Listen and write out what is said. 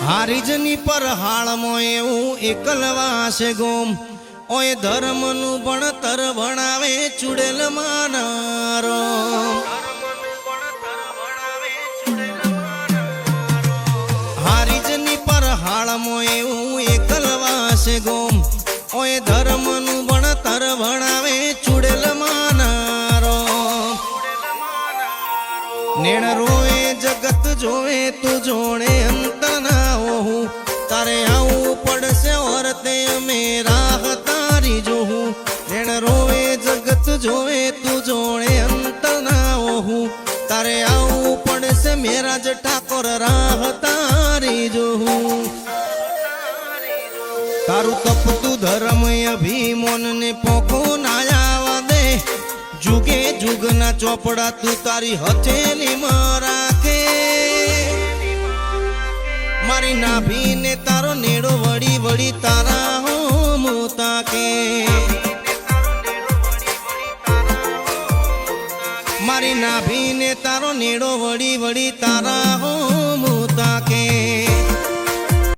હારીજની પર હાળમાં એવું એકલવાસે ગોમ ઓય ધર્મનું ભણતર ભણાવે ચુડેલ માનારો હારીજની પર હાળમાં એવું એકલવાસે ગોમ ઓય ધર્મનું ભણતર ભણાવે ચુડેલ માનારો નેણ રોએ જગત જોવે તું જોણે અંત ના હોઉં તારે આવું પડશે ઓરતે અમે રાહ તારી જોઉં નેણ રોએ જગત જોવે તું જોણે અંત ના હોઉં તારે આવું પડશે મેરા જ ઠાકોર રાહ તારી જોઉં તારું તપતું ધર્મ અભિમન ને પોખો ના આવા દે जुगे जुगना चौपड़ा तू तारी हथेली में राखे मारी नाभी ने तारो नेड़ो वड़ी वड़ी तारा हो मोता के मारी नाभी ने तारो नेड़ो वड़ी वड़ी तारा हो